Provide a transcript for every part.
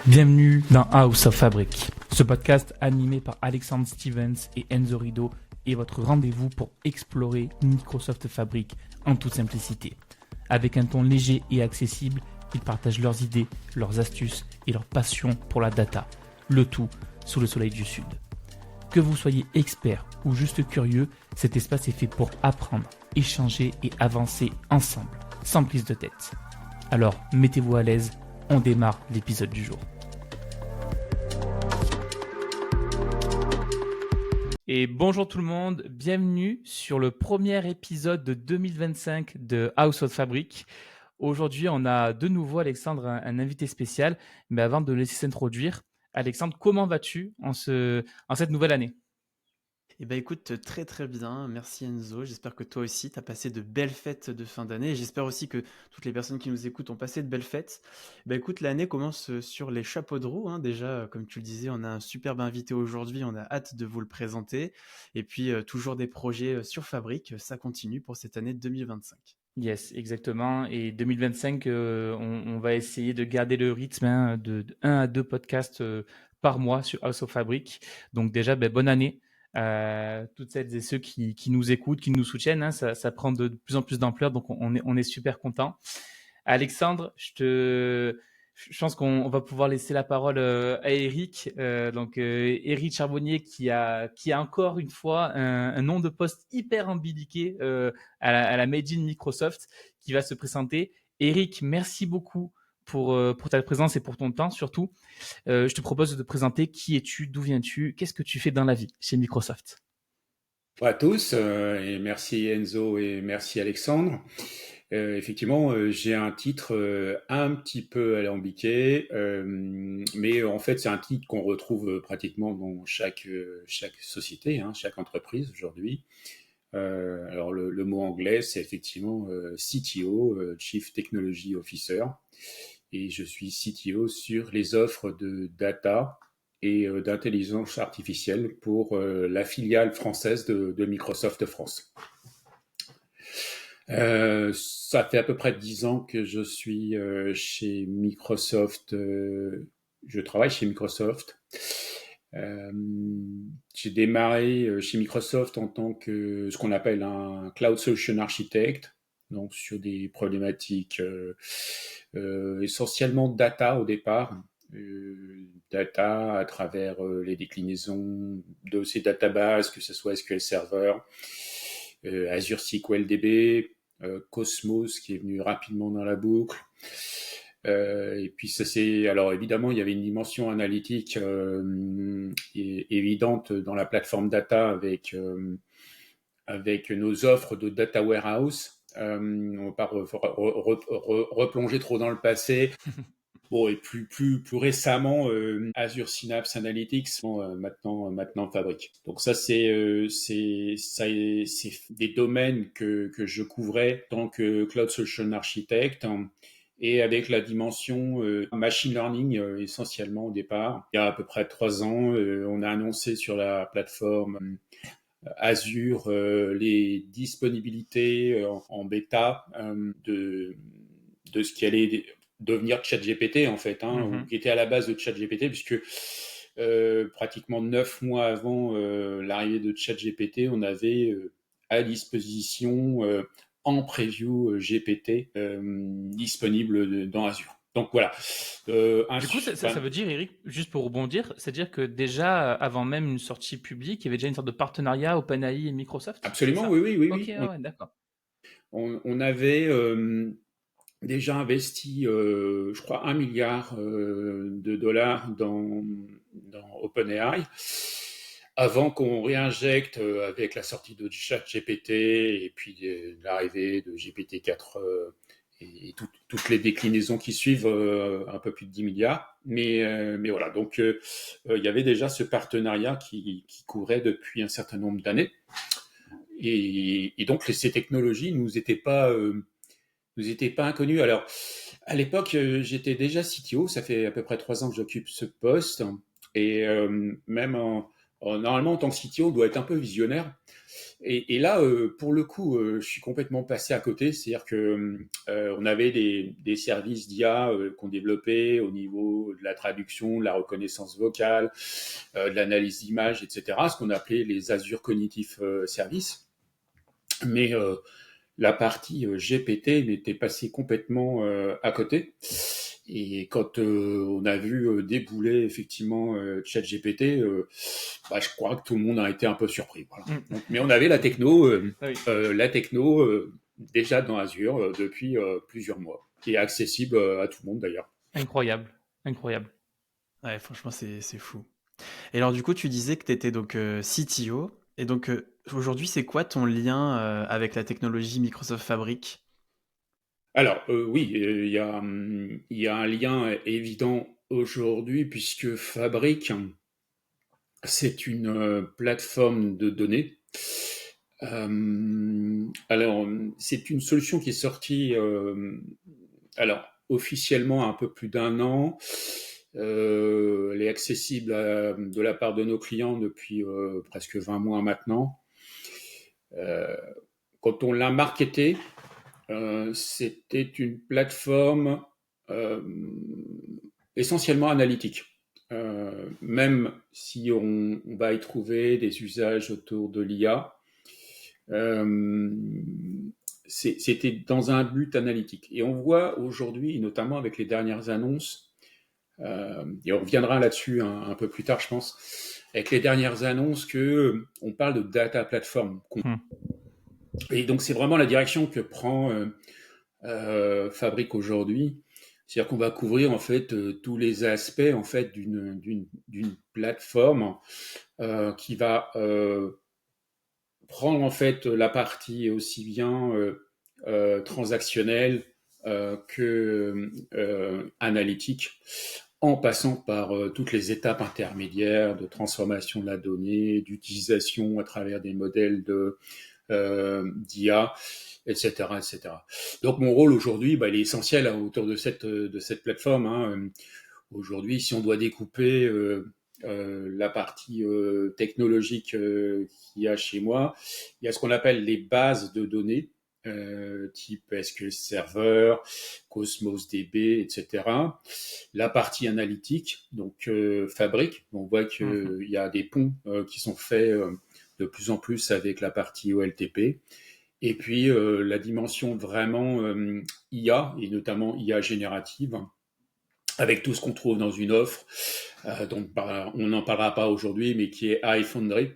Bienvenue dans House of Fabric, ce podcast animé par Alexandre Stevens et Enzo Rido est votre rendez-vous pour explorer Microsoft Fabric en toute simplicité. Avec un ton léger et accessible, ils partagent leurs idées, leurs astuces et leur passion pour la data, le tout sous le soleil du Sud. Que vous soyez expert ou juste curieux, cet espace est fait pour apprendre, échanger et avancer ensemble, sans prise de tête. Alors, mettez-vous à l'aise, on démarre l'épisode du jour. Et bonjour tout le monde, bienvenue sur le premier épisode de 2025 de House of Fabric. Aujourd'hui, on a de nouveau, Alexandre, un invité spécial. Mais avant de le laisser s'introduire, Alexandre, comment vas-tu en cette nouvelle année ? Eh ben écoute, très très bien, merci Enzo, j'espère que toi aussi tu as passé de belles fêtes de fin d'année et j'espère aussi que toutes les personnes qui nous écoutent ont passé de belles fêtes. Écoute, l'année commence sur les chapeaux de roue, hein. Déjà, comme tu le disais, on a un superbe invité aujourd'hui, on a hâte de vous le présenter. Et puis toujours des projets sur Fabric, ça continue pour cette année 2025. Yes, exactement. Et 2025, on va essayer de garder le rythme de 1 à 2 podcasts par mois sur House of Fabric. Donc déjà, bonne année à toutes celles et ceux qui nous écoutent, qui nous soutiennent. Ça prend de plus en plus d'ampleur, donc on est super content. Alexandre, je pense qu'on va pouvoir laisser la parole à Eric. Eric Charbonnier qui a encore une fois un nom de poste hyper imbiliqué à la Made in Microsoft qui va se présenter. Eric, merci beaucoup pour ta présence et pour ton temps surtout. Je te propose de te présenter. Qui es-tu? D'où viens-tu? Qu'est-ce que tu fais dans la vie chez Microsoft? Bonjour à tous, et merci Enzo et merci Alexandre. Effectivement, j'ai un titre un petit peu alambiqué, mais en fait c'est un titre qu'on retrouve pratiquement dans chaque société, hein, chaque entreprise aujourd'hui. Alors le mot anglais c'est effectivement CTO, Chief Technology Officer, et je suis CTO sur les offres de data et d'intelligence artificielle pour la filiale française de Microsoft France. Ça fait à peu près 10 ans que je suis chez Microsoft. Je travaille chez Microsoft. J'ai démarré chez Microsoft en tant que ce qu'on appelle un Cloud Solution Architect, donc sur des problématiques essentiellement data au départ. Data à travers les déclinaisons de ces databases, que ce soit SQL Server, Azure SQL DB, Cosmos qui est venu rapidement dans la boucle. Et puis alors évidemment il y avait une dimension analytique évidente dans la plateforme data avec nos offres de data warehouse. On ne va pas replonger trop dans le passé. Bon, et plus récemment, Azure Synapse Analytics, maintenant Fabric. Donc ça, c'est des domaines que je couvrais en tant que Cloud Solution Architect, hein, et avec la dimension machine learning essentiellement au départ. Il y a à peu près 3 ans, on a annoncé sur la plateforme Azure les disponibilités en bêta de ce qui allait devenir ChatGPT en fait, hein, ou qui était à la base de ChatGPT, puisque pratiquement 9 mois avant l'arrivée de ChatGPT, on avait à disposition en preview GPT disponible dans Azure. Donc voilà. Du coup, ça veut dire, Eric, juste pour rebondir, c'est-à-dire que déjà, avant même une sortie publique, il y avait déjà une sorte de partenariat OpenAI et Microsoft? Absolument, oui. Ok, ouais, d'accord. On avait déjà investi, je crois, 1 milliard de dollars dans OpenAI, avant qu'on réinjecte avec la sortie de ChatGPT et puis l'arrivée de GPT-4 et toutes les déclinaisons qui suivent, un peu plus de 10 milliards. Mais voilà, donc il y avait déjà ce partenariat qui courait depuis un certain nombre d'années. Et donc ces technologies nous étaient pas inconnues. Alors à l'époque, j'étais déjà CTO, ça fait à peu près 3 ans que j'occupe ce poste, et même en Normalement, en tant que CTO, on doit être un peu visionnaire. Et là, pour le coup, je suis complètement passé à côté. C'est-à-dire que on avait des services d'IA qu'on développait au niveau de la traduction, de la reconnaissance vocale, de l'analyse d'images, etc. Ce qu'on appelait les Azure Cognitive Services. Mais la partie GPT m'était passée complètement à côté. Et quand on a vu débouler effectivement ChatGPT, je crois que tout le monde a été un peu surpris. Voilà. Donc, mais on avait la techno déjà dans Azure depuis plusieurs mois, qui est accessible à tout le monde d'ailleurs. Incroyable, incroyable. Ouais, franchement, c'est fou. Et alors, du coup, tu disais que tu étais donc CTO. Et donc, aujourd'hui, c'est quoi ton lien avec la technologie Microsoft Fabric? Alors oui, il y a un lien évident aujourd'hui puisque Fabric, c'est une plateforme de données. Alors, c'est une solution qui est sortie, alors officiellement un peu plus d'un an. Elle est accessible de la part de nos clients depuis presque 20 mois maintenant. Euh, Quand on l'a marketé, c'était une plateforme euh, essentiellement analytique. Même si on va y trouver des usages autour de l'IA, euh, c'était dans un but analytique. Et on voit aujourd'hui, notamment avec les dernières annonces, et on reviendra là-dessus un peu plus tard, je pense, avec les dernières annonces que on parle de data platform. Et donc c'est vraiment la direction que prend Fabric aujourd'hui. C'est-à-dire qu'on va couvrir en fait tous les aspects en fait d'une plateforme qui va prendre en fait la partie aussi bien transactionnelle que analytique, en passant par toutes les étapes intermédiaires de transformation de la donnée, d'utilisation à travers des modèles d'IA, etc., etc. Donc mon rôle aujourd'hui, il est essentiel autour de cette plateforme. Hein. Aujourd'hui, si on doit découper la partie technologique qu'il y a chez moi, il y a ce qu'on appelle les bases de données, type SQL Server, Cosmos DB, etc. La partie analytique, donc Fabric, on voit qu'il y a des ponts qui sont faits de plus en plus avec la partie OLTP. Et puis la dimension vraiment IA, et notamment IA générative, avec tout ce qu'on trouve dans une offre, donc on n'en parlera pas aujourd'hui, mais qui est iFoundry,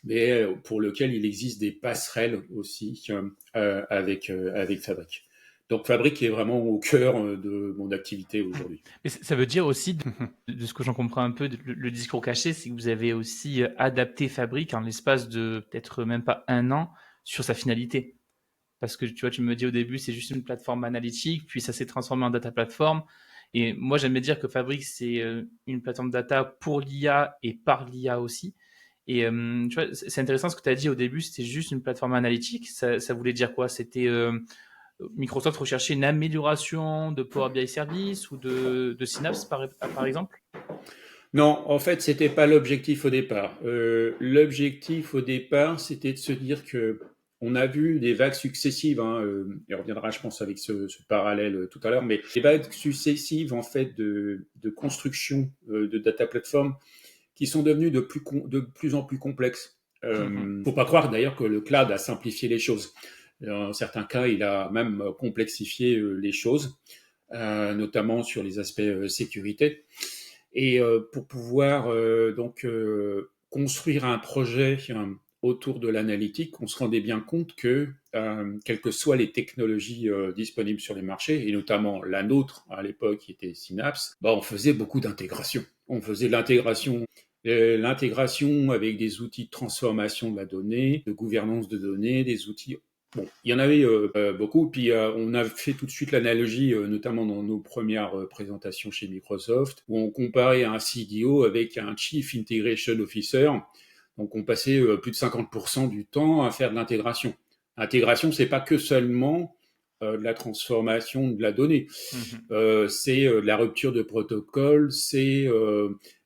mais pour lequel il existe des passerelles aussi avec Fabric. Donc Fabric est vraiment au cœur de mon activité aujourd'hui. Mais ça veut dire aussi, de ce que j'en comprends un peu, le discours caché, c'est que vous avez aussi adapté Fabric en l'espace de peut-être même pas un an sur sa finalité. Parce que tu vois, tu me dis au début, c'est juste une plateforme analytique, puis ça s'est transformé en data platform. Et moi, j'aime dire que Fabric, c'est une plateforme data pour l'IA et par l'IA aussi. Et tu vois, c'est intéressant ce que tu as dit au début, c'était juste une plateforme analytique. Ça voulait dire quoi? C'était Microsoft recherchait une amélioration de Power BI Service ou de Synapse, par exemple? Non, en fait, c'était pas l'objectif au départ. L'objectif au départ, c'était de se dire que on a vu des vagues successives, hein, et on reviendra, je pense, avec ce parallèle tout à l'heure, mais des vagues successives en fait de construction de data platform qui sont devenues de plus en plus complexes. Faut pas croire d'ailleurs que le cloud a simplifié les choses. Dans certains cas, il a même complexifié les choses, notamment sur les aspects sécurité. Et pour pouvoir construire un projet autour de l'analytique, on se rendait bien compte que, quelles que soient les technologies disponibles sur les marchés, et notamment la nôtre à l'époque qui était Synapse, on faisait beaucoup d'intégration. On faisait de l'intégration avec des outils de transformation de la donnée, de gouvernance de données, des outils. Bon, il y en avait beaucoup, puis on a fait tout de suite l'analogie, notamment dans nos premières présentations chez Microsoft, où on comparait un CDO avec un Chief Integration Officer. Donc on passait plus de 50% du temps à faire de l'intégration. L'intégration, c'est pas que seulement de la transformation de la donnée. C'est de la rupture de protocole, c'est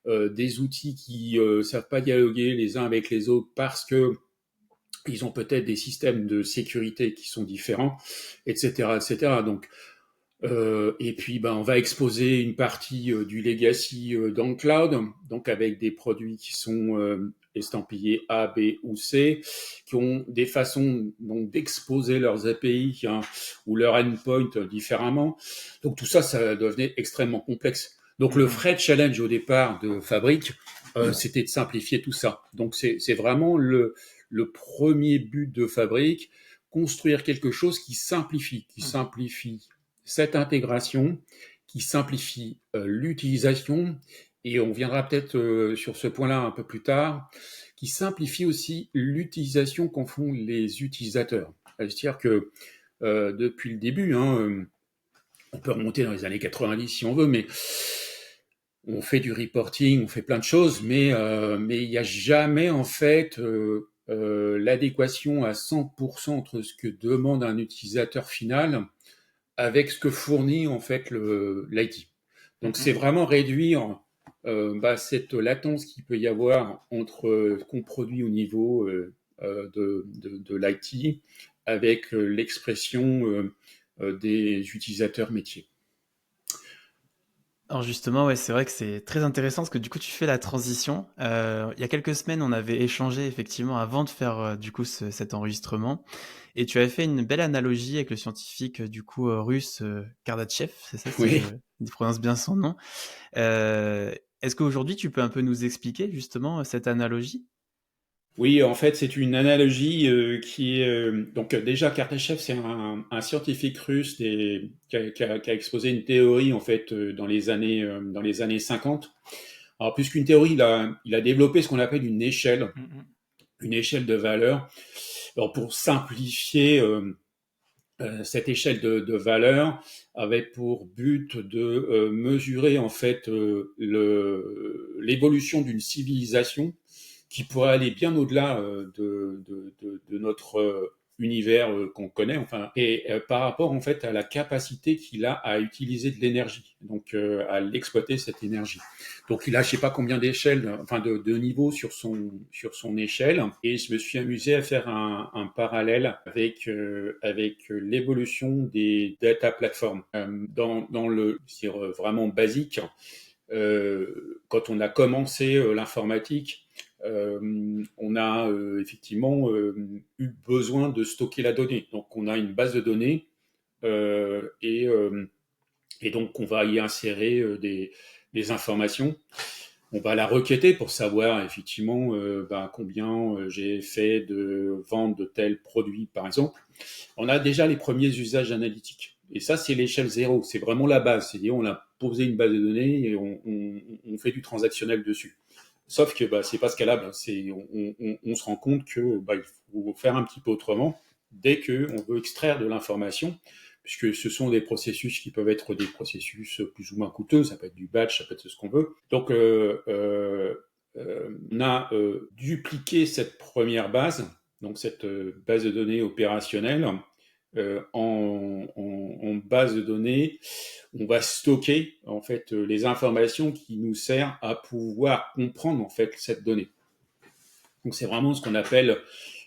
des outils qui savent pas dialoguer les uns avec les autres parce que ils ont peut-être des systèmes de sécurité qui sont différents, etc., etc. Donc, et puis, on va exposer une partie du legacy dans le cloud, donc avec des produits qui sont estampillés A, B ou C, qui ont des façons donc d'exposer leurs API ou leur endpoint différemment. Donc tout ça, ça devenait extrêmement complexe. Donc le vrai challenge au départ de Fabric, c'était de simplifier tout ça. Donc c'est vraiment le premier but de Fabric, construire quelque chose qui simplifie cette intégration, qui simplifie l'utilisation, et on viendra peut-être sur ce point-là un peu plus tard, qui simplifie aussi l'utilisation qu'en font les utilisateurs. C'est-à-dire que depuis le début, on peut remonter dans les années 90 si on veut, mais on fait du reporting, on fait plein de choses, mais il n'y a jamais en fait l'adéquation à 100% entre ce que demande un utilisateur final avec ce que fournit en fait l'IT. Donc c'est vraiment réduire cette latence qu'il peut y avoir entre ce qu'on produit au niveau de l'IT avec l'expression des utilisateurs métiers. Alors justement, ouais, c'est vrai que c'est très intéressant parce que du coup, tu fais la transition. Il y a quelques semaines, on avait échangé effectivement avant de faire du coup cet enregistrement, et tu avais fait une belle analogie avec le scientifique du coup russe Kardashev, c'est ça, si Oui. je prononce bien son nom. Est-ce qu'aujourd'hui, tu peux un peu nous expliquer justement cette analogie? Oui, en fait, c'est une analogie qui est donc déjà Kardashev, c'est un scientifique russe qui a exposé une théorie en fait dans les années 50. Alors plus qu'une théorie, il a développé ce qu'on appelle une échelle de valeur. Alors pour simplifier cette échelle de valeur avait pour but de mesurer en fait l'évolution d'une civilisation qui pourrait aller bien au-delà de notre univers qu'on connaît, enfin, et par rapport en fait à la capacité qu'il a à utiliser de l'énergie, donc à l'exploiter cette énergie. Donc il a je sais pas combien d'échelles, enfin de niveaux sur son échelle, et je me suis amusé à faire un parallèle avec l'évolution des data platforms dans le c'est vraiment basique. Quand on a commencé l'informatique, on a effectivement eu besoin de stocker la donnée. Donc on a une base de données et donc on va y insérer des informations. On va la requêter pour savoir effectivement combien j'ai fait de ventes de tels produits, par exemple. On a déjà les premiers usages analytiques. Et ça, c'est l'échelle 0. C'est vraiment la base. C'est-à-dire, on a posé une base de données et on fait du transactionnel dessus. Sauf que c'est pas scalable. On se rend compte que il faut faire un petit peu autrement dès qu'on veut extraire de l'information, puisque ce sont des processus qui peuvent être des processus plus ou moins coûteux. Ça peut être du batch, ça peut être ce qu'on veut. Donc, on a dupliqué cette première base, donc cette base de données opérationnelle, en base de données. On va stocker en fait les informations qui nous servent à pouvoir comprendre en fait cette donnée. Donc c'est vraiment ce qu'on appelle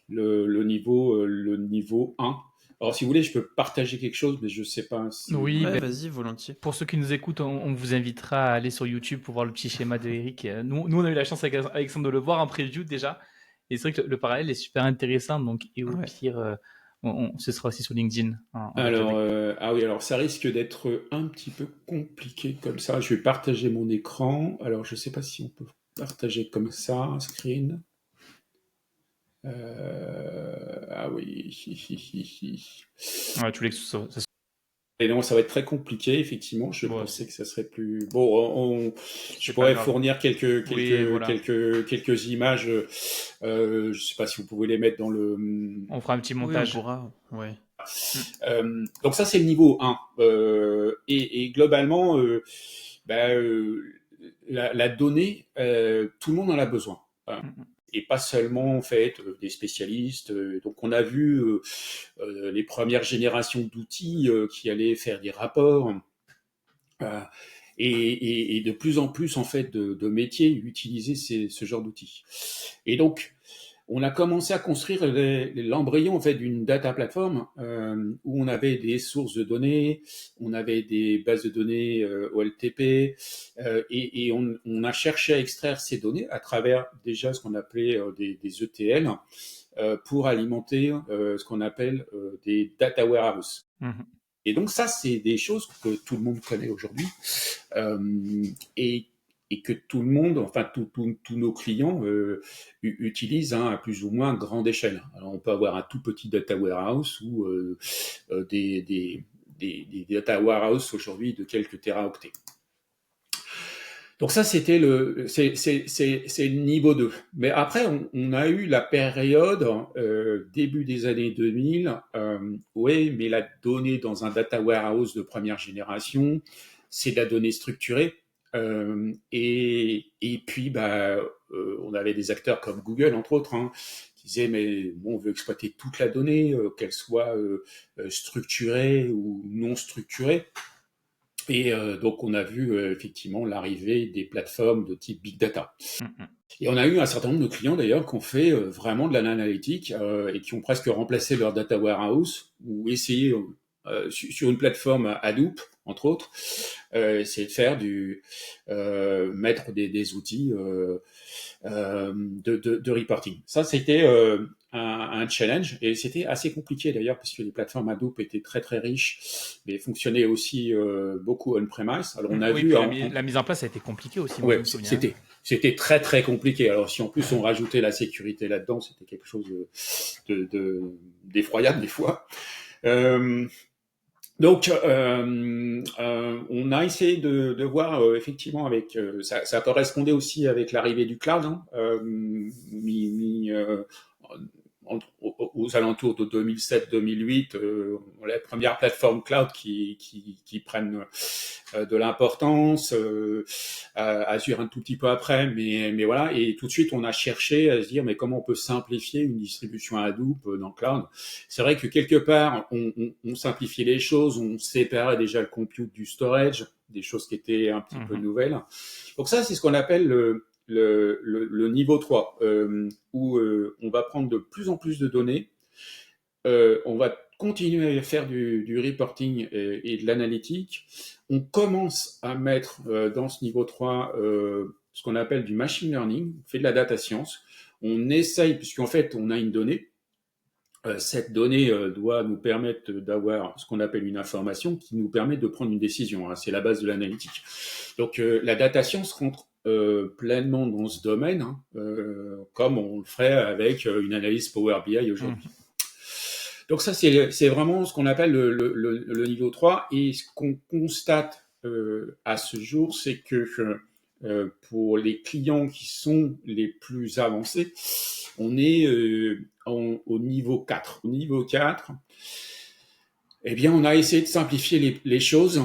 le niveau 1. Alors si vous voulez, je peux partager quelque chose, mais je ne sais pas si... Oui, Ouais, vas-y, volontiers. pour ceux qui nous écoutent, on vous invitera à aller sur YouTube pour voir le petit schéma de Eric. Nous, on a eu la chance avec Alexandre de le voir en preview déjà. Et c'est vrai que le parallèle est super intéressant. Donc, et au Ouais. pire, ce sera aussi sur LinkedIn. Alors, alors ça risque d'être un petit peu compliqué comme ça. Je vais partager mon écran. Alors, je ne sais pas si on peut partager comme ça, un screen. Ah oui. Ouais, tu voulais que ça Et non, ça va être très compliqué, effectivement. Je Ouais, pensais que ça serait plus... Bon, je c'est pas pourrais grave. fournir Oui, voilà. quelques images. Je ne sais pas si vous pouvez les mettre dans le... On fera un petit Oui, on montage. pourra. Ouais. Donc ça, c'est le niveau 1. Et globalement, la donnée, tout le monde en a besoin. Voilà. Et pas seulement en fait des spécialistes. Donc on a vu les premières générations d'outils qui allaient faire des rapports. et de plus en plus en fait de métiers utilisaient ce genre d'outils. Et donc on a commencé à construire l'embryon en fait d'une data platform où on avait des sources de données, on avait des bases de données OLTP et on a cherché à extraire ces données à travers déjà ce qu'on appelait des ETL pour alimenter ce qu'on appelle des data warehouse. Mhm. Et donc ça, c'est des choses que tout le monde connaît aujourd'hui et, et que tout le monde, enfin tous nos clients utilisent à plus ou moins grande échelle. Alors on peut avoir un tout petit data warehouse ou des data warehouse aujourd'hui de quelques téraoctets. Donc ça, c'était c'est le niveau 2. Mais après, on a eu la période, début des années 2000, oui, mais la donnée dans un data warehouse de première génération, c'est de la donnée structurée. Et puis, on avait des acteurs comme Google, entre autres, hein, qui disaient, mais bon, on veut exploiter toute la donnée, qu'elle soit structurée ou non structurée. Et donc, on a vu effectivement l'arrivée des plateformes de type Big Data. Mhm. Et on a eu un certain nombre de clients d'ailleurs qui ont fait vraiment de l'analytique et qui ont presque remplacé leur data warehouse ou essayé sur une plateforme Hadoop, entre autres, essayer de faire mettre des outils de reporting. Ça, c'était un challenge et c'était assez compliqué d'ailleurs parce que les plateformes Hadoop étaient très très riches mais fonctionnaient aussi beaucoup on-premise. Alors on a Oui, vu puis la mise en place a été compliquée aussi, moi je ouais, me souviens. Hein. c'était très très compliqué. Alors si en plus on rajoutait la sécurité là-dedans, c'était quelque chose d'effroyable des fois. Donc, on a essayé de voir effectivement avec ça correspondait aussi avec l'arrivée du cloud, hein, aux alentours de 2007-2008, les premières plateformes cloud qui prennent de l'importance, Azure un tout petit peu après, mais voilà, et tout de suite on a cherché à se dire mais comment on peut simplifier une distribution Hadoop dans le cloud. C'est vrai que quelque part on simplifiait les choses, on séparait déjà le compute du storage, des choses qui étaient un petit peu nouvelles. Donc ça c'est ce qu'on appelle le niveau 3, où on va prendre de plus en plus de données, on va continuer à faire du reporting et de l'analytique. On commence à mettre dans ce niveau 3 ce qu'on appelle du machine learning, on fait de la data science. On essaye, puisqu'en fait on a une donnée, cette donnée doit nous permettre d'avoir ce qu'on appelle une information qui nous permet de prendre une décision. Hein, c'est la base de l'analytique. Donc la data science rentre pleinement dans ce domaine, hein, comme on le ferait avec une analyse Power BI aujourd'hui. Donc ça, c'est vraiment ce qu'on appelle le niveau 3. Et ce qu'on constate à ce jour, c'est que pour les clients qui sont les plus avancés, on est au niveau 4. Au niveau 4, eh bien, on a essayé de simplifier les choses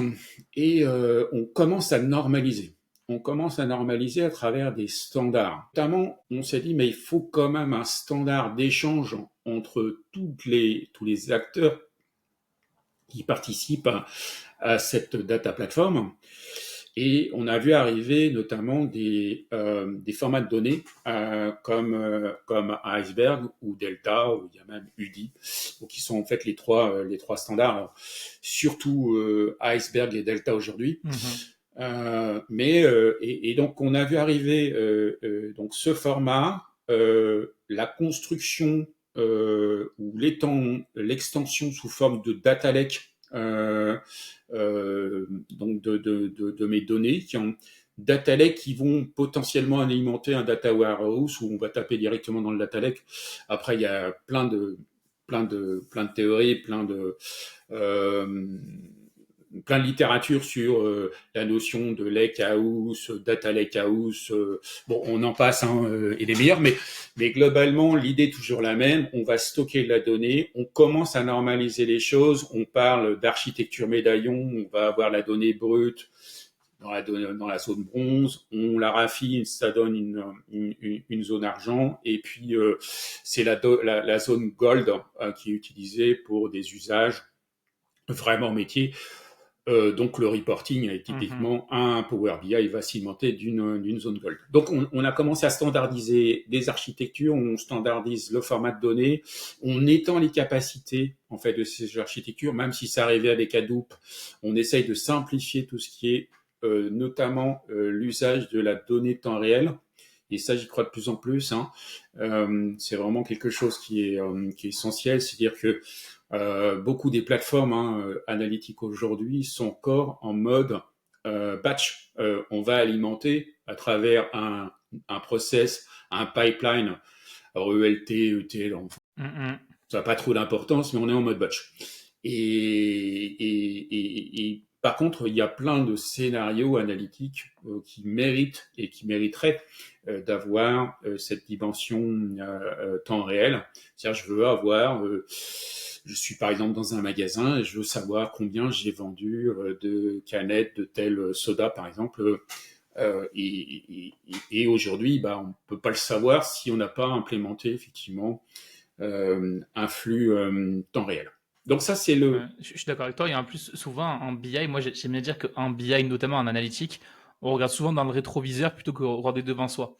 et on commence à normaliser. On commence à normaliser à travers des standards. Notamment, on s'est dit, mais il faut quand même un standard d'échange entre tous les acteurs qui participent à cette data platform. Et on a vu arriver notamment des formats de données comme Iceberg ou Delta, ou il y a même UDI, qui sont en fait les trois standards. Alors, surtout Iceberg et Delta aujourd'hui. Et donc on a vu arriver donc ce format, la construction ou l'extension sous forme de data lake donc de mes données data lake qui vont potentiellement alimenter un data warehouse où on va taper directement dans le data lake. Après il y a plein de théories, plein de littérature sur la notion de lakehouse, data lakehouse. Bon, on en passe et les meilleurs, mais globalement, l'idée est toujours la même. On va stocker de la donnée, on commence à normaliser les choses, on parle d'architecture médaillon, on va avoir la donnée brute dans la zone bronze, on la raffine, ça donne une zone argent, et puis c'est la zone gold qui est utilisée pour des usages vraiment métiers. Donc le reporting est typiquement un Power BI va s'alimenter d'une zone gold. Donc on a commencé à standardiser des architectures, on standardise le format de données, on étend les capacités en fait de ces architectures, même si ça arrivait avec Hadoop, on essaye de simplifier tout ce qui est notamment l'usage de la donnée de temps réel. Et ça, j'y crois de plus en plus. C'est vraiment quelque chose qui est essentiel, c'est-à-dire que beaucoup des plateformes analytiques aujourd'hui sont encore en mode batch. On va alimenter à travers un process, un pipeline, alors ELT, ETL, enfin, ça n'a pas trop d'importance, mais on est en mode batch. Et par contre, il y a plein de scénarios analytiques qui méritent et qui mériteraient d'avoir cette dimension temps réel. C'est-à-dire, je suis par exemple dans un magasin et je veux savoir combien j'ai vendu de canettes de tel soda, par exemple. Et aujourd'hui, on peut pas le savoir si on n'a pas implémenté effectivement un flux temps réel. Donc ça, c'est le... Ouais, je suis d'accord avec toi. Et en plus, souvent en BI, moi j'aime bien dire qu'en BI, notamment en analytique, on regarde souvent dans le rétroviseur plutôt que regarder devant soi.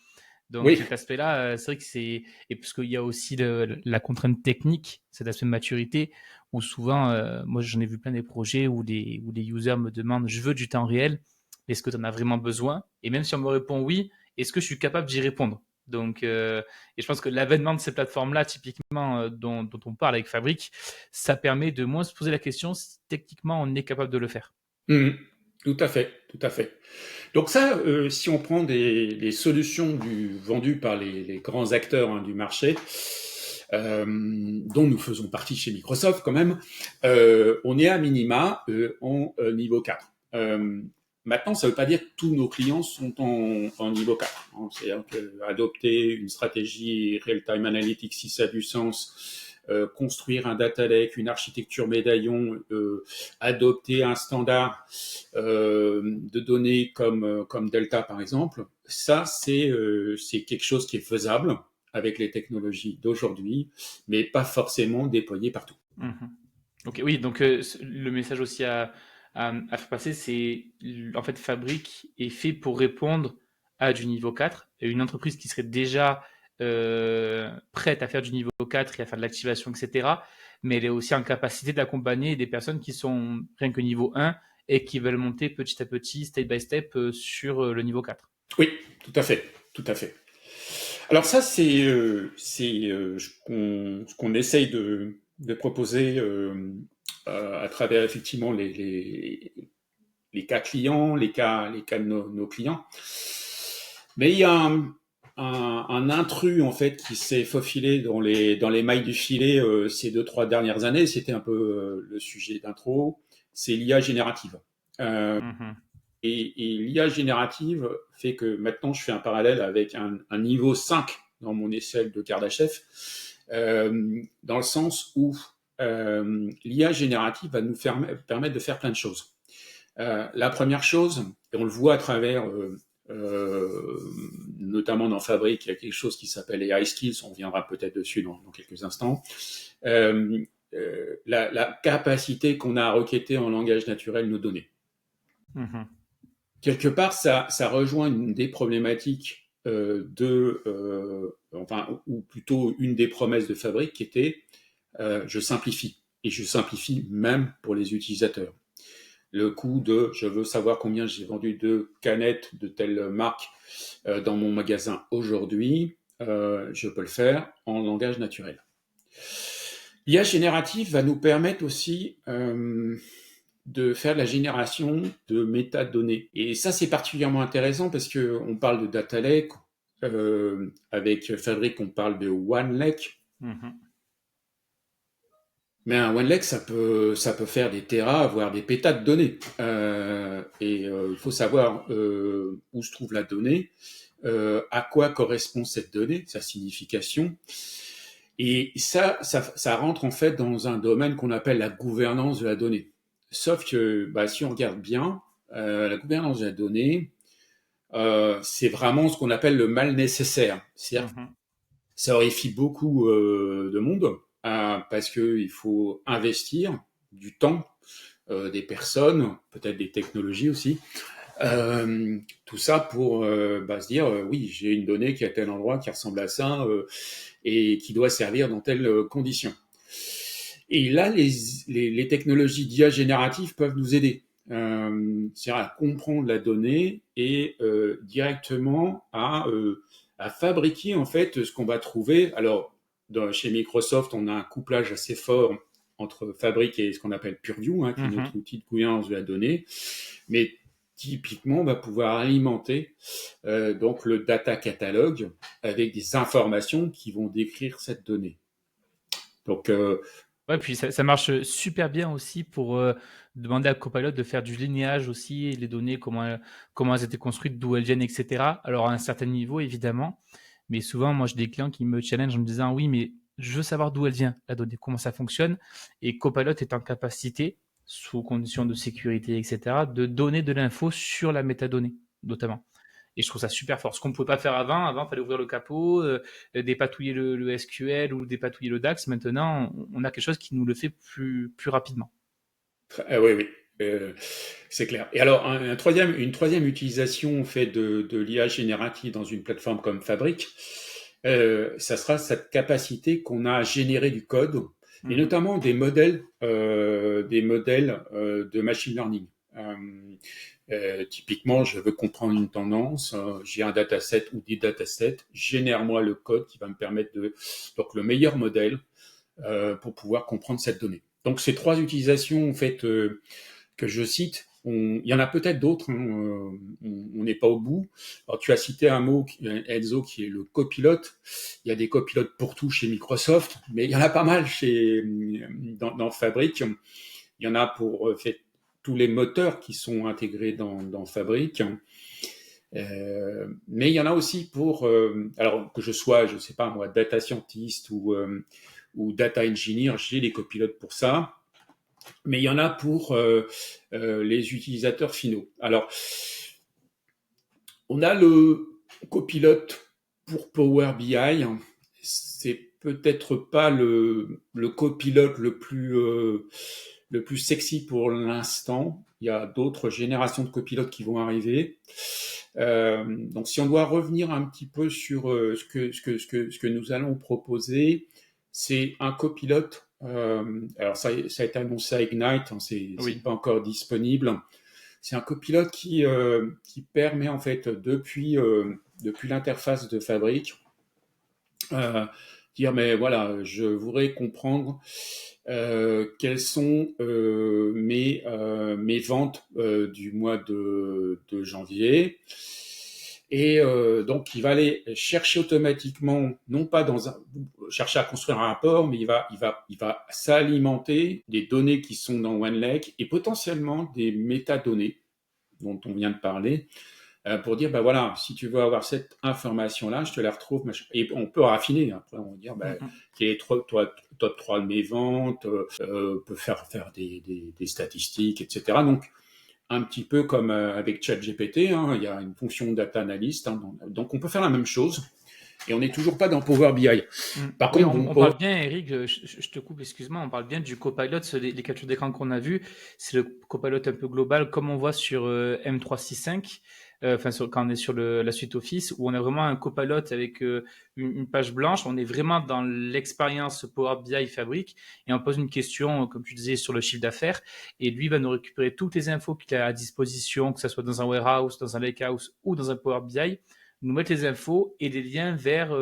Donc Oui. cet aspect-là, c'est vrai que c'est... Et parce qu'il y a aussi la contrainte technique, cet aspect de maturité, où souvent, moi j'en ai vu plein des projets où les users me demandent, je veux du temps réel, est-ce que tu en as vraiment besoin? Et même si on me répond oui, est-ce que je suis capable d'y répondre? Donc, et je pense que l'avènement de ces plateformes-là, typiquement dont on parle avec Fabric, ça permet de moins se poser la question si techniquement on est capable de le faire. Mmh. Tout à fait, tout à fait. Donc ça, si on prend les solutions vendues par les grands acteurs du marché, dont nous faisons partie chez Microsoft quand même, on est à minima en niveau 4. Maintenant, ça ne veut pas dire que tous nos clients sont en niveau 4. C'est-à-dire qu'adopter une stratégie real-time analytics, si ça a du sens, construire un data lake, une architecture médaillon, adopter un standard de données comme Delta par exemple, ça c'est quelque chose qui est faisable avec les technologies d'aujourd'hui, mais pas forcément déployé partout. Ok, oui, donc le message aussi à faire passer, c'est en fait Fabric est fait pour répondre à du niveau 4. Et une entreprise qui serait déjà prête à faire du niveau 4 et à faire de l'activation, etc. Mais elle est aussi en capacité d'accompagner des personnes qui sont rien que niveau 1 et qui veulent monter petit à petit, step by step, sur le niveau 4. Oui, tout à fait, tout à fait. Alors ça, c'est ce qu'on essaye de proposer à travers effectivement les cas clients, les cas de nos clients. Mais il y a un intrus en fait qui s'est faufilé dans les mailles du filet ces 2-3 dernières années. C'était un peu le sujet d'intro. C'est l'IA générative. Euh, et l'IA générative fait que maintenant je fais un parallèle avec un niveau 5 dans mon échelle de Kardashev, dans le sens où l'IA générative va nous permettre de faire plein de choses. La première chose, et on le voit à travers, notamment dans Fabric, il y a quelque chose qui s'appelle AI Skills, on reviendra peut-être dessus dans quelques instants, la capacité qu'on a à requêter en langage naturel nos données. Quelque part, ça rejoint une des problématiques ou plutôt une des promesses de Fabric qui était je simplifie. Et je simplifie même pour les utilisateurs. Le coût de je veux savoir combien j'ai vendu de canettes de telle marque dans mon magasin aujourd'hui, je peux le faire en langage naturel. L'IA générative va nous permettre aussi de faire de la génération de métadonnées. Et ça, c'est particulièrement intéressant parce qu'on parle de data lake, avec Fabric, on parle de One Lake. Mais un One Lake, ça peut faire des terras, voire des pétas de données. Il faut savoir où se trouve la donnée, à quoi correspond cette donnée, sa signification. Et ça rentre en fait dans un domaine qu'on appelle la gouvernance de la donnée. Sauf que si on regarde bien, la gouvernance de la donnée, c'est vraiment ce qu'on appelle le mal nécessaire. C'est-à-dire ça horrifie beaucoup de monde parce qu'il faut investir du temps des personnes, peut-être des technologies aussi. Tout ça pour se dire oui, j'ai une donnée qui est à tel endroit qui ressemble à ça et qui doit servir dans telles conditions. Et là, les technologies d'IA générative peuvent nous aider. C'est-à-dire à comprendre la donnée et directement à fabriquer en fait ce qu'on va trouver. Alors, chez Microsoft, on a un couplage assez fort entre Fabric et ce qu'on appelle Purview, qui est notre outil de gouvernance de la donnée. Mais typiquement, on va pouvoir alimenter donc le data catalogue avec des informations qui vont décrire cette donnée. Donc, ouais, puis ça marche super bien aussi pour demander à Copilot de faire du lignage aussi, les données, comment elles étaient construites, d'où elles viennent, etc. Alors à un certain niveau, évidemment, mais souvent, moi, j'ai des clients qui me challengent en me disant, oui, mais je veux savoir d'où elle vient, la donnée, comment ça fonctionne, et Copilot est en capacité, sous conditions de sécurité, etc., de donner de l'info sur la métadonnée, notamment. Et je trouve ça super fort. Ce qu'on ne pouvait pas faire avant. Avant, il fallait ouvrir le capot, dépatouiller le SQL ou dépatouiller le DAX. Maintenant, on a quelque chose qui nous le fait plus rapidement. oui, c'est clair. Et alors, une troisième utilisation fait de l'IA générative dans une plateforme comme Fabric, ça sera cette capacité qu'on a à générer du code, et notamment des modèles de machine learning. Typiquement, je veux comprendre une tendance, j'ai un dataset ou des datasets, génère-moi le code qui va me permettre donc le meilleur modèle pour pouvoir comprendre cette donnée. Donc ces trois utilisations en fait que je cite, il y en a peut-être d'autres, on n'est pas au bout. Alors tu as cité un mot, Enzo, qui est le copilote. Il y a des copilotes pour tout chez Microsoft, mais il y en a pas mal dans Fabric. Il y en a pour tous les moteurs qui sont intégrés dans Fabric. Mais il y en a aussi pour, alors que je sois, je sais pas moi, data scientist ou data engineer, j'ai des copilotes pour ça. Mais il y en a pour les utilisateurs finaux. Alors, on a le copilote pour Power BI. C'est peut-être pas le copilote le plus sexy pour l'instant. Il y a d'autres générations de copilotes qui vont arriver. Donc, si on doit revenir un petit peu sur ce que nous allons proposer, c'est un copilote. Alors, ça a été annoncé à Ignite, c'est pas encore disponible. C'est un copilote qui permet en fait depuis l'interface de Fabric dire mais voilà, je voudrais comprendre quelles sont mes ventes du mois de janvier. Et donc, il va aller chercher automatiquement, non pas chercher à construire un rapport, mais il va s'alimenter des données qui sont dans OneLake et potentiellement des métadonnées dont on vient de parler, pour dire, ben voilà, si tu veux avoir cette information-là, je te la retrouve. Et on peut raffiner. Après, on va dire, quel est top 3 de mes ventes, on peut faire des statistiques, etc. Donc, un petit peu comme avec ChatGPT, il y a une fonction data analyst, donc on peut faire la même chose. Et on n'est toujours pas dans Power BI. Par contre, on parle bien, Eric, je te coupe, excuse-moi, on parle bien du copilot, les captures d'écran qu'on a vues, c'est le copilot un peu global, comme on voit sur M365, quand on est sur la suite Office, où on a vraiment un copilot avec une page blanche, on est vraiment dans l'expérience Power BI Fabric, et on pose une question, comme tu disais, sur le chiffre d'affaires, et lui va nous récupérer toutes les infos qu'il a à disposition, que ce soit dans un warehouse, dans un lakehouse ou dans un Power BI, nous mettre les infos et les liens vers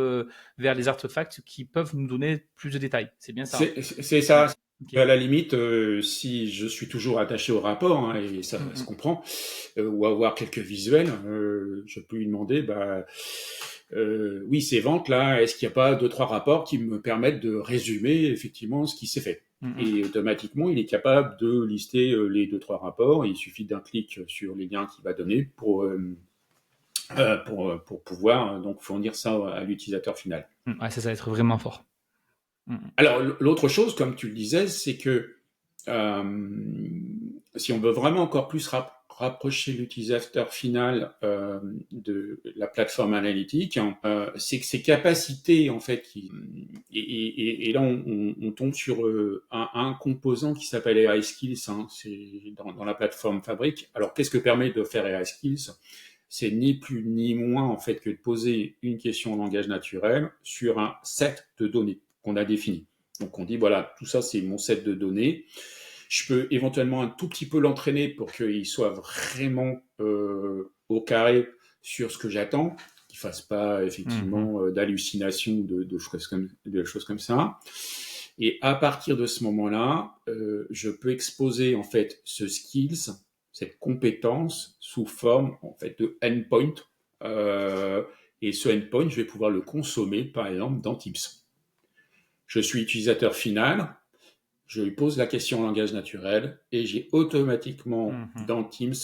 les artefacts qui peuvent nous donner plus de détails. C'est bien ça. C'est ça. Okay. À la limite, si je suis toujours attaché au rapport, et ça se comprend, ou avoir quelques visuels, je peux lui demander, oui, ces ventes-là, est-ce qu'il n'y a pas 2-3 rapports qui me permettent de résumer effectivement ce qui s'est fait? Et automatiquement, il est capable de lister les 2-3 rapports. Il suffit d'un clic sur les liens qu'il va donner pour pouvoir donc fournir ça à l'utilisateur final. Ouais, ça va être vraiment fort. Alors, l'autre chose, comme tu le disais, c'est que si on veut vraiment encore plus rapprocher l'utilisateur final de la plateforme analytique, c'est que ses capacités, en fait, et là on tombe sur un composant qui s'appelle AI Skills, c'est dans la plateforme Fabric. Alors qu'est-ce que permet de faire AI Skills? C'est ni plus ni moins en fait que de poser une question en langage naturel sur un set de données qu'on a défini. Donc on dit voilà, tout ça c'est mon set de données. Je peux éventuellement un tout petit peu l'entraîner pour qu'il soit vraiment au carré sur ce que j'attends, qu'il fasse pas effectivement d'hallucinations, de choses comme ça. Et à partir de ce moment-là, je peux exposer en fait ce skills, cette compétence sous forme en fait de endpoint. Et ce endpoint, je vais pouvoir le consommer par exemple dans Teams. Je suis utilisateur final, je lui pose la question en langage naturel et j'ai automatiquement dans Teams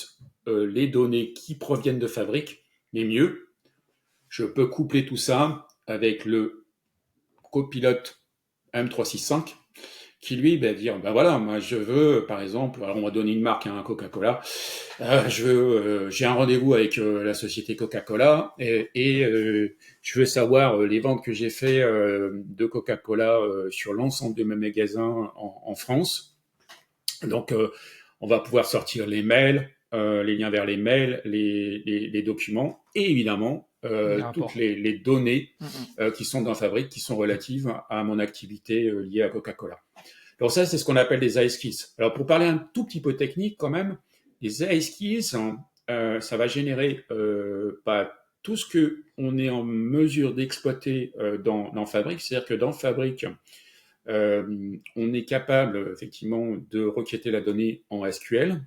les données qui proviennent de Fabric, mais mieux, je peux coupler tout ça avec le copilote M365 qui lui va dire ben voilà, moi je veux par exemple, alors on va donner une marque, un Coca-Cola, j'ai un rendez-vous avec la société Coca-Cola et je veux savoir les ventes que j'ai fait de Coca-Cola sur l'ensemble de mes magasins en France. Donc on va pouvoir sortir les mails, les liens vers les mails, les documents et évidemment toutes les données qui sont dans Fabric, qui sont relatives à mon activité liée à Coca-Cola. Alors ça, c'est ce qu'on appelle des AI skills. Alors pour parler un tout petit peu technique quand même, les AI skills, ça va générer tout ce que on est en mesure d'exploiter dans Fabric. C'est-à-dire que dans Fabric, on est capable effectivement de requêter la donnée en SQL.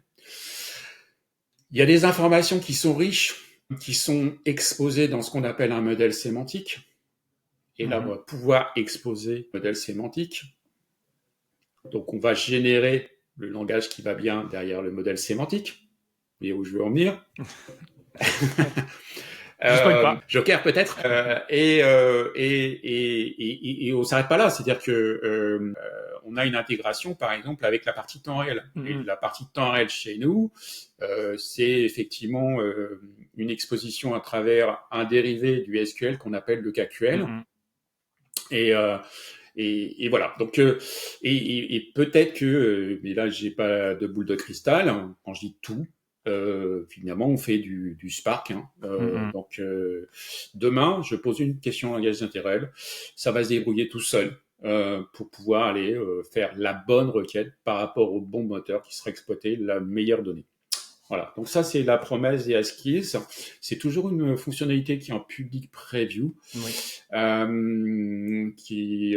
Il y a des informations qui sont riches, qui sont exposées dans ce qu'on appelle un modèle sémantique. Et là, on va pouvoir exposer le modèle sémantique. Donc, on va générer le langage qui va bien derrière le modèle sémantique. Vous voyez où je veux en venir? Joker peut-être. Et on s'arrête pas là. C'est-à-dire que on a une intégration, par exemple, avec la partie temps réel. Et la partie temps réel chez nous, c'est effectivement une exposition à travers un dérivé du SQL qu'on appelle le KQL. Et voilà. Donc, et peut-être que, mais là, j'ai pas de boule de cristal. Quand je dis tout, finalement, on fait du Spark. Donc, demain, je pose une question en langage naturel. Ça va se débrouiller tout seul pour pouvoir aller faire la bonne requête par rapport au bon moteur qui sera exploité la meilleure donnée. Voilà, donc ça c'est la promesse des ASKills. C'est toujours une fonctionnalité qui est en public preview, qui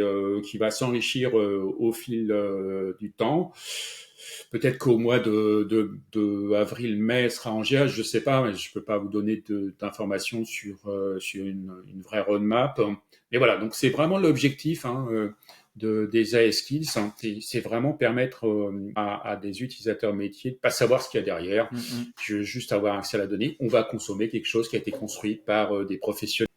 va s'enrichir au fil du temps. Peut-être qu'au mois de avril-mai sera en GA, je sais pas, mais je peux pas vous donner d'informations sur une vraie roadmap. Mais voilà, donc c'est vraiment l'objectif des ASKills, c'est vraiment permettre à des utilisateurs métiers de pas savoir ce qu'il y a derrière, juste avoir accès à la donnée. On va consommer quelque chose qui a été construit par des professionnels.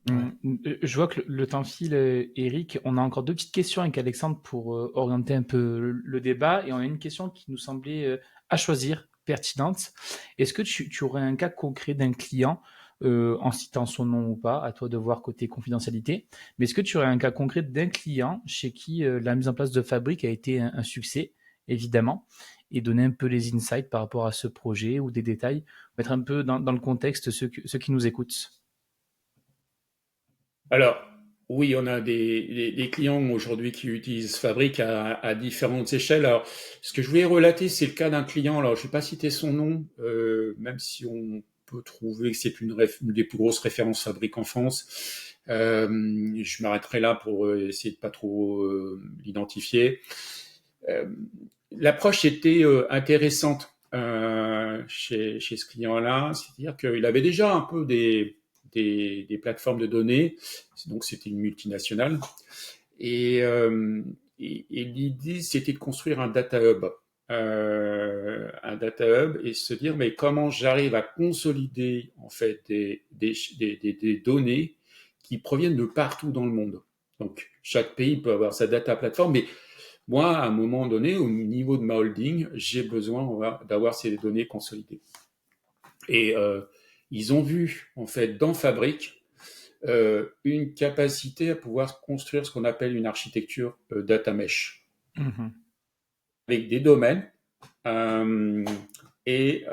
Je vois que le temps file, Eric. On a encore deux petites questions avec Alexandre pour orienter un peu le débat. Et on a une question qui nous semblait à choisir, pertinente. Est-ce que tu aurais un cas concret d'un client, en citant son nom ou pas, à toi de voir côté confidentialité, mais est-ce que tu aurais un cas concret d'un client chez qui la mise en place de Fabric a été un succès, évidemment, et donner un peu les insights par rapport à ce projet ou des détails, mettre un peu dans le contexte ceux qui nous écoutent? Alors, oui, on a des clients aujourd'hui qui utilisent Fabric à différentes échelles. Alors, ce que je voulais relater, c'est le cas d'un client. Alors, je ne vais pas citer son nom, même si on peut trouver que c'est une des plus grosses références Fabric en France. Je m'arrêterai là pour essayer de pas trop l'identifier. L'approche était intéressante chez ce client-là, c'est-à-dire qu'il avait déjà un peu des plateformes de données, donc c'était une multinationale, et l'idée c'était de construire un data hub, et se dire mais comment j'arrive à consolider en fait des données qui proviennent de partout dans le monde. Donc chaque pays peut avoir sa data plateforme, mais Moi, à un moment donné, au niveau de ma holding, j'ai besoin d'avoir ces données consolidées. Et ils ont vu, en fait, dans Fabric, une capacité à pouvoir construire ce qu'on appelle une architecture data mesh, avec des domaines et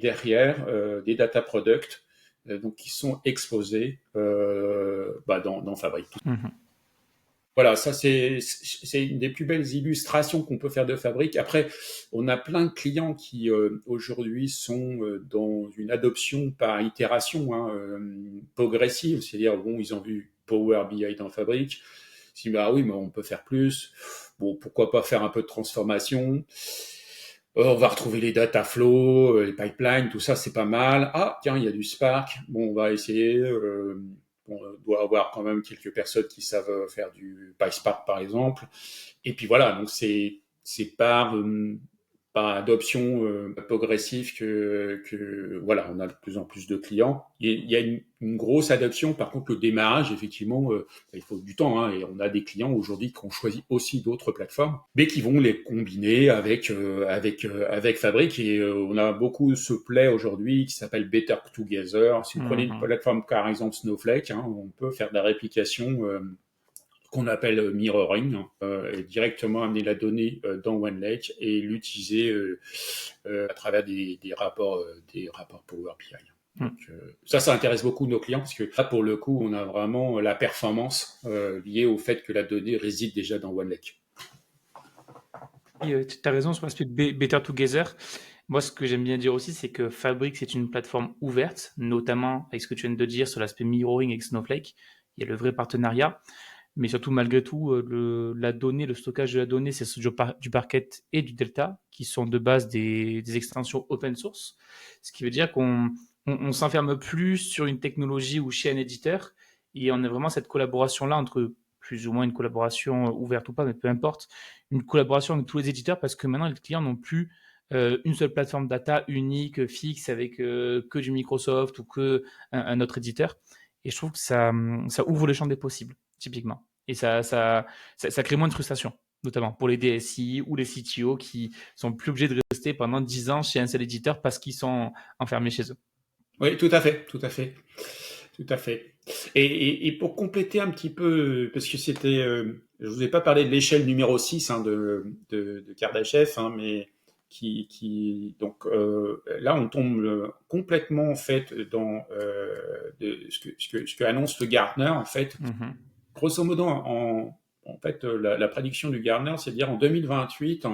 derrière des data products donc qui sont exposés dans Fabric. Voilà, ça c'est une des plus belles illustrations qu'on peut faire de Fabric. Après, on a plein de clients qui aujourd'hui sont dans une adoption par itération progressive, c'est-à-dire bon, ils ont vu Power BI dans Fabric, ils se disent bah oui, mais on peut faire plus. Bon, pourquoi pas faire un peu de transformation. On va retrouver les data flows, les pipelines, tout ça, c'est pas mal. Ah, tiens, il y a du Spark. Bon, on va essayer. On doit avoir quand même quelques personnes qui savent faire du PySpark, par exemple. Et puis voilà, donc c'est par adoption progressive que voilà, on a de plus en plus de clients. Il y a une grosse adoption. Par contre, le démarrage, effectivement, il faut du temps. Hein, et on a des clients aujourd'hui qui ont choisi aussi d'autres plateformes, mais qui vont les combiner avec Fabric. Et on a beaucoup ce play aujourd'hui qui s'appelle Better Together. Si vous prenez une plateforme par exemple Snowflake, hein, on peut faire de la réplication qu'on appelle mirroring, et directement amener la donnée dans OneLake et l'utiliser à travers des rapports Power BI. Donc, ça intéresse beaucoup nos clients parce que là, pour le coup, on a vraiment la performance liée au fait que la donnée réside déjà dans OneLake. Tu as raison sur l'aspect Better Together. Moi, ce que j'aime bien dire aussi, c'est que Fabric, c'est une plateforme ouverte, notamment avec ce que tu viens de dire sur l'aspect mirroring avec Snowflake. Il y a le vrai partenariat. Mais surtout, malgré tout, la donnée, le stockage de la donnée, c'est du Parquet et du Delta, qui sont de base des extensions open source. Ce qui veut dire qu'on s'enferme plus sur une technologie ou chez un éditeur. Et on a vraiment cette collaboration-là entre plus ou moins une collaboration ouverte ou pas, mais peu importe, une collaboration avec tous les éditeurs parce que maintenant, les clients n'ont plus une seule plateforme data unique, fixe, avec que du Microsoft ou que un autre éditeur. Et je trouve que ça ouvre le champ des possibles, typiquement. Et ça crée moins de frustration, notamment pour les DSI ou les CTO qui sont plus obligés de rester pendant 10 ans chez un seul éditeur parce qu'ils sont enfermés chez eux. Oui, tout à fait, tout à fait. Tout à fait. Et pour compléter un petit peu, parce que c'était, je vous ai pas parlé de l'échelle numéro 6 de Kardashev, mais donc là on tombe complètement en fait dans ce que annonce le Gartner en fait. Grosso modo, en fait, la prédiction du Gartner, c'est de dire en 2028,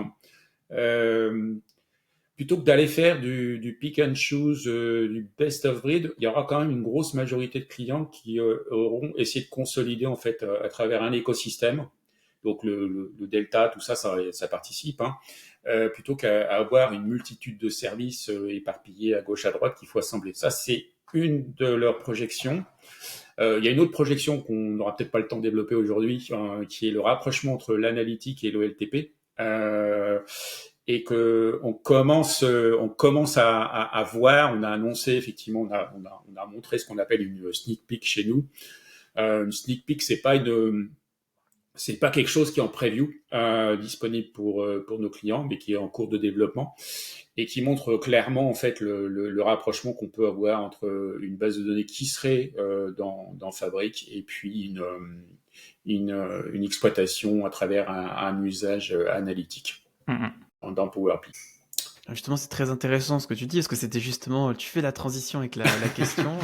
plutôt que d'aller faire du pick and choose, du best of breed, il y aura quand même une grosse majorité de clients qui auront essayé de consolider en fait à travers un écosystème. Donc le Delta, tout ça, ça participe. Plutôt qu'à avoir une multitude de services éparpillés à gauche à droite qu'il faut assembler. Ça, c'est une de leurs projections. Il y a une autre projection qu'on n'aura peut-être pas le temps de développer aujourd'hui, qui est le rapprochement entre l'analytique et l'OLTP. Et que on commence à voir, on a annoncé effectivement, on a montré ce qu'on appelle une sneak peek chez nous. Une sneak peek, c'est pas quelque chose qui est en preview disponible pour nos clients, mais qui est en cours de développement et qui montre clairement en fait le rapprochement qu'on peut avoir entre une base de données qui serait dans Fabric et puis une exploitation à travers un usage analytique dans Power BI. Justement, c'est très intéressant ce que tu dis. Est-ce que c'était justement, tu fais la transition avec la question.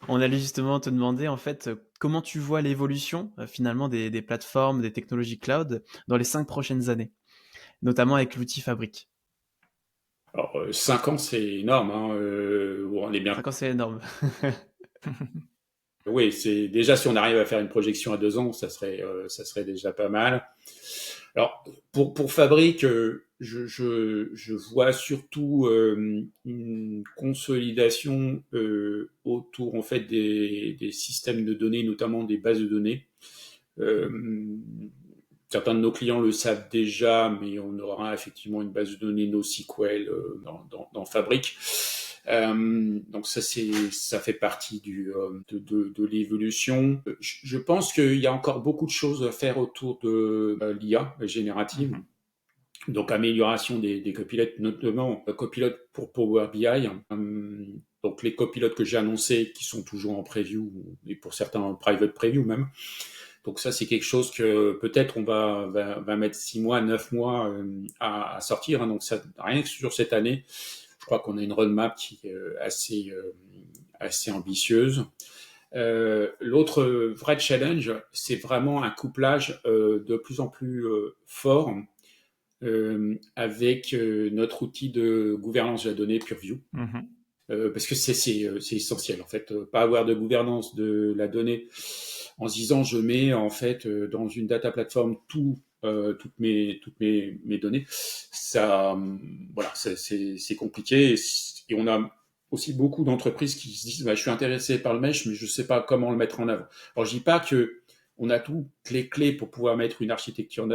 On allait justement te demander en fait comment tu vois l'évolution finalement des plateformes, des technologies cloud dans les 5 prochaines années, notamment avec l'outil Fabric. Alors 5 ans c'est énorme, vous rendez bien. 5 ans c'est énorme. Oui, c'est déjà si on arrive à faire une projection à 2 ans, ça serait déjà pas mal. Alors pour Fabric, je vois surtout une consolidation autour en fait des systèmes de données, notamment des bases de données. Certains de nos clients le savent déjà, mais on aura effectivement une base de données NoSQL dans Fabric. Donc ça fait partie de l'évolution. Je pense qu'il y a encore beaucoup de choses à faire autour de l'IA générative. Donc amélioration des copilotes, notamment copilotes pour Power BI. Donc les copilotes que j'ai annoncés qui sont toujours en preview et pour certains en private preview même. Donc ça c'est quelque chose que peut-être on va mettre 6 mois, 9 mois à sortir. Donc ça, rien que sur cette année, je crois qu'on a une roadmap qui est assez ambitieuse. L'autre vrai challenge, c'est vraiment un couplage de plus en plus fort avec notre outil de gouvernance de la donnée Purview. Parce que c'est essentiel en fait, pas avoir de gouvernance de la donnée en se disant je mets en fait dans une data platform toutes mes données, ça voilà c'est compliqué et on a aussi beaucoup d'entreprises qui se disent bah, je suis intéressé par le mesh mais je sais pas comment le mettre en œuvre. Alors je dis pas que on a toutes les clés pour pouvoir mettre une architecture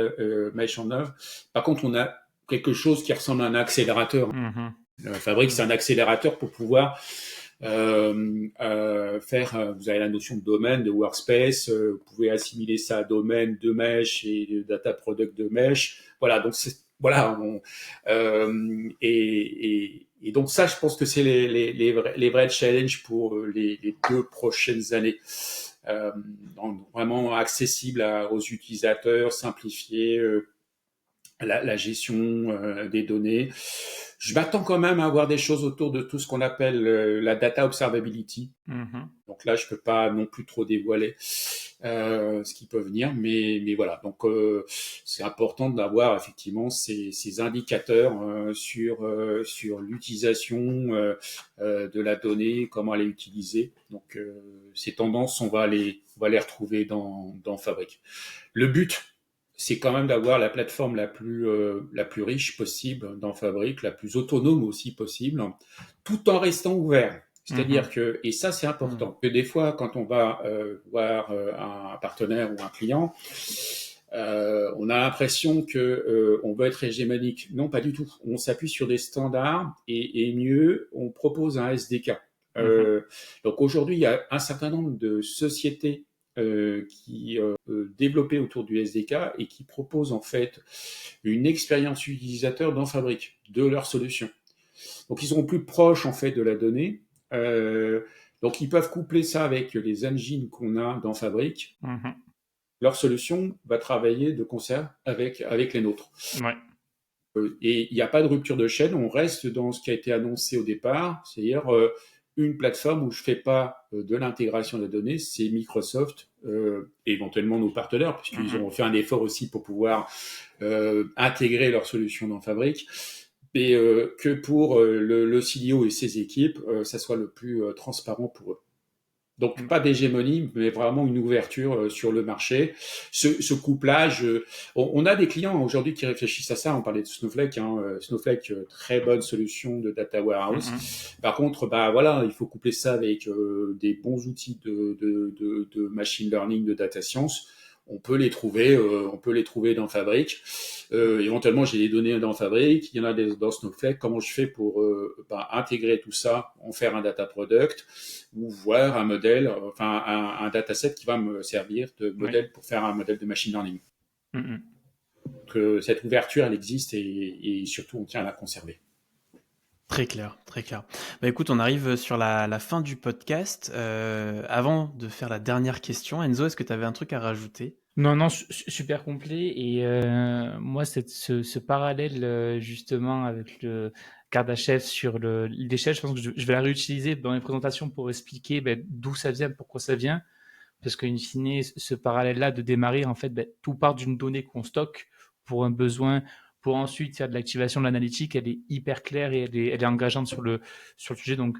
mesh en œuvre. Par contre, on a quelque chose qui ressemble à un accélérateur. Fabric, c'est un accélérateur pour pouvoir faire. Vous avez la notion de domaine, de workspace. Vous pouvez assimiler ça à domaine de mesh et data product de mesh. Voilà, donc voilà. Et donc ça, je pense que c'est les vrais challenges pour les 2 prochaines années. Vraiment accessible aux utilisateurs, simplifier la gestion des données. Je m'attends quand même à avoir des choses autour de tout ce qu'on appelle la data observability. Donc là, je peux pas non plus trop dévoiler ce qui peut venir, mais voilà. Donc c'est important d'avoir effectivement ces indicateurs sur l'utilisation de la donnée, comment elle est utilisée. Donc ces tendances, on va les retrouver dans Fabric. Le but, c'est quand même d'avoir la plateforme la plus riche possible dans Fabric, la plus autonome aussi possible, tout en restant ouvert. C'est-à-dire que, et ça c'est important, que des fois quand on va voir un partenaire ou un client, on a l'impression que on veut être hégémonique. Non, pas du tout. On s'appuie sur des standards et mieux, on propose un SDK. Donc aujourd'hui, il y a un certain nombre de sociétés qui développées autour du SDK et qui proposent en fait une expérience utilisateur dans Fabric de leur solution. Donc ils seront plus proches en fait de la donnée. Donc ils peuvent coupler ça avec les engines qu'on a dans Fabric. Leur solution va travailler de concert avec les nôtres. Et il n'y a pas de rupture de chaîne, on reste dans ce qui a été annoncé au départ, c'est-à-dire une plateforme où je ne fais pas de l'intégration des données, c'est Microsoft, et éventuellement nos partenaires, puisqu'ils ont fait un effort aussi pour pouvoir intégrer leur solution dans Fabric, et que pour le CDO et ses équipes, ça soit le plus transparent pour eux. Donc pas d'hégémonie, mais vraiment une ouverture sur le marché. Ce couplage, on a des clients aujourd'hui qui réfléchissent à ça. On parlait de Snowflake, Snowflake, très bonne solution de data warehouse. Par contre, bah voilà, il faut coupler ça avec des bons outils de machine learning, de data science. On peut les trouver dans Fabric. Éventuellement, j'ai des données dans Fabric, il y en a dans Snowflake. Comment je fais pour intégrer tout ça, en faire un data product ou voir un modèle, enfin un dataset qui va me servir de modèle pour faire un modèle de machine learning. Que cette ouverture, elle existe et surtout, on tient à la conserver. Très clair, très clair. Bah écoute, on arrive sur la fin du podcast. Avant de faire la dernière question, Enzo, est-ce que tu avais un truc à rajouter ? Non, super complet. Et moi, ce parallèle justement avec le Kardashev sur l'échelle, je pense que je vais la réutiliser dans les présentations pour expliquer d'où ça vient, pourquoi ça vient. Parce qu'in fine, ce parallèle-là de démarrer, en fait, tout part d'une donnée qu'on stocke pour un besoin, pour ensuite faire de l'activation de l'analytique. Elle est hyper claire et elle est engageante sur le sujet. Donc,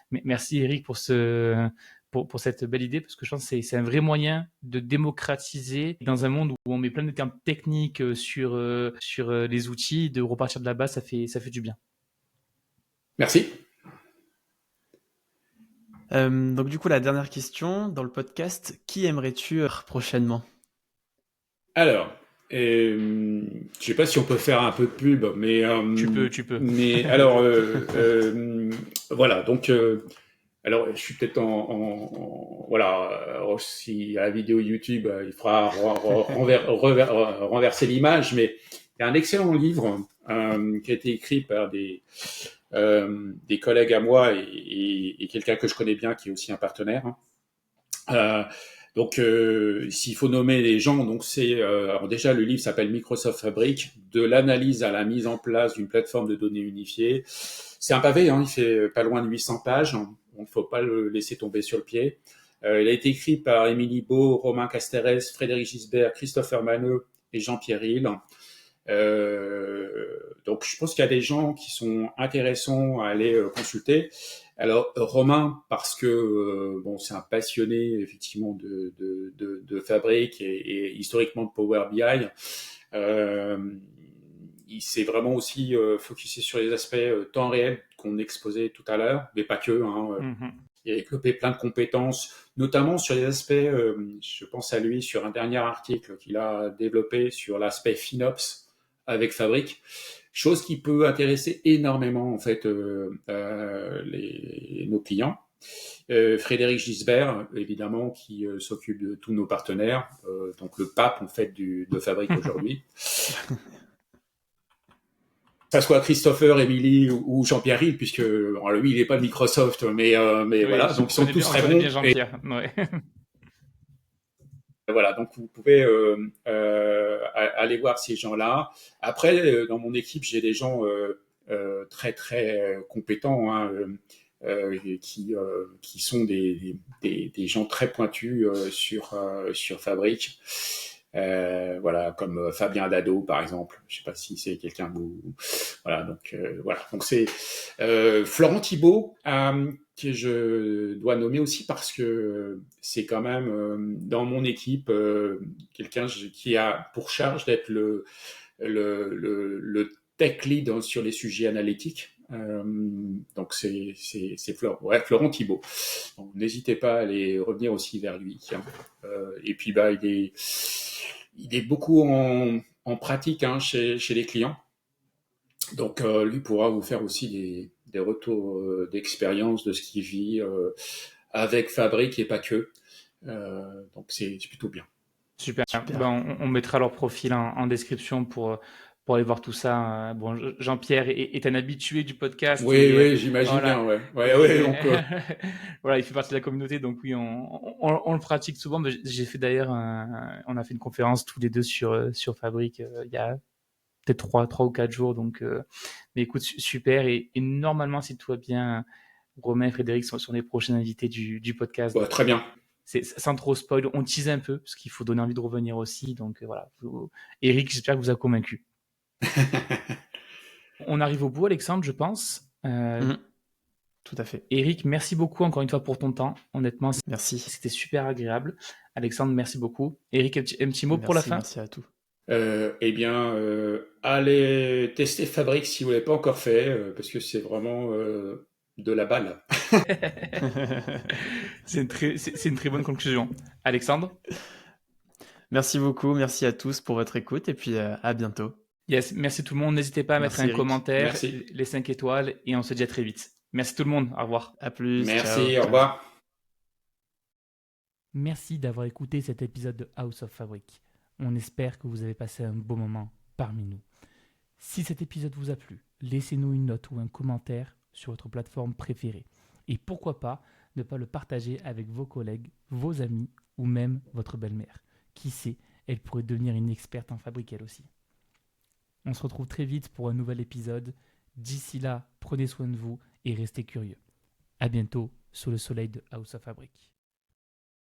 merci Eric pour cette belle idée, parce que je pense que c'est un vrai moyen de démocratiser dans un monde où on met plein de termes techniques sur les outils, de repartir de la base, ça fait du bien. Merci. Donc du coup, la dernière question dans le podcast, qui aimerais-tu prochainement ? Alors, Je sais pas si on peut faire un peu de pub, mais Tu peux. mais alors voilà. Donc alors je suis peut-être voilà si à la vidéo YouTube il fera renverser l'image, mais il y a un excellent livre qui a été écrit par des collègues à moi et quelqu'un que je connais bien qui est aussi un partenaire. Hein. Donc, s'il faut nommer les gens, donc c'est alors déjà le livre s'appelle Microsoft Fabric, de l'analyse à la mise en place d'une plateforme de données unifiée. C'est un pavé, hein, il fait pas loin de 800 pages, donc il ne faut pas le laisser tomber sur le pied. Il a été écrit par Émilie Beau, Romain Casteres, Frédéric Gisbert, Christopher Maneux et Jean-Pierre Hill. Donc, je pense qu'il y a des gens qui sont intéressants à aller consulter. Alors Romain, parce que bon, c'est un passionné effectivement de Fabric et historiquement de Power BI. Il s'est vraiment aussi focusé sur les aspects temps réel qu'on exposait tout à l'heure, mais pas que. Hein, Il a développé plein de compétences, notamment sur les aspects, je pense à lui, sur un dernier article qu'il a développé sur l'aspect FinOps avec Fabric, chose qui peut intéresser énormément en fait nos clients. Frédéric Gisbert, évidemment, qui s'occupe de tous nos partenaires, donc le pape en fait de Fabric aujourd'hui. Que ça soit Christopher, Émilie ou Jean-Pierre Hill, puisque alors lui, il n'est pas de Microsoft, mais oui, voilà, donc ils sont tous très bons. Bien Jean-Pierre. Ouais. Voilà, donc vous pouvez aller voir ces gens-là. Après, dans mon équipe, j'ai des gens très très compétents hein, qui sont des gens très pointus sur Fabric. Voilà, comme Fabien Dado par exemple. Je sais pas si c'est quelqu'un vous. Voilà, donc voilà. Donc c'est Florent Thibault que je dois nommer aussi parce que c'est quand même dans mon équipe quelqu'un qui a pour charge d'être le tech lead sur les sujets analytiques. Donc c'est Florent Thibault. Donc, n'hésitez pas à aller revenir aussi vers lui. Et puis bah il est beaucoup en pratique hein, chez les clients. Donc lui pourra vous faire aussi des retours d'expérience de ce qu'il vit avec Fabric et pas que. Donc c'est plutôt bien. Super. Ben, on mettra leur profil en description pour aller voir tout ça. Bon, Jean-Pierre est un habitué du podcast. Oui, j'imagine voilà. bien. Ouais, donc, voilà, il fait partie de la communauté, donc oui, on le pratique souvent. Mais j'ai fait d'ailleurs, on a fait une conférence tous les deux sur Fabric il y a peut-être 3 ou 4 jours. Donc, mais écoute, super. Et normalement, si tout va bien, Romain et Frédéric sont les prochains invités du podcast. Bah, très bien. Sans trop spoil, on tease un peu, parce qu'il faut donner envie de revenir aussi. Donc voilà. Eric, j'espère que vous a convaincu. On arrive au bout, Alexandre, je pense. Tout à fait. Eric, merci beaucoup encore une fois pour ton temps. Honnêtement, merci. C'était super agréable. Alexandre, merci beaucoup. Eric, un petit mot pour la fin. Merci à tous. Eh bien, allez tester Fabric si vous ne l'avez pas encore fait, parce que c'est vraiment de la balle. C'est une très bonne conclusion. Alexandre? Merci beaucoup, merci à tous pour votre écoute et puis à bientôt. Yes, merci tout le monde. N'hésitez pas à mettre un commentaire, merci. Les 5 étoiles et on se dit à très vite. Merci tout le monde, au revoir. À plus. Merci, ciao. Au revoir. Merci d'avoir écouté cet épisode de House of Fabric. On espère que vous avez passé un beau moment parmi nous. Si cet épisode vous a plu, laissez-nous une note ou un commentaire sur votre plateforme préférée. Et pourquoi pas ne pas le partager avec vos collègues, vos amis ou même votre belle-mère. Qui sait, elle pourrait devenir une experte en fabrique elle aussi. On se retrouve très vite pour un nouvel épisode. D'ici là, prenez soin de vous et restez curieux. À bientôt sous le soleil de House of Fabric.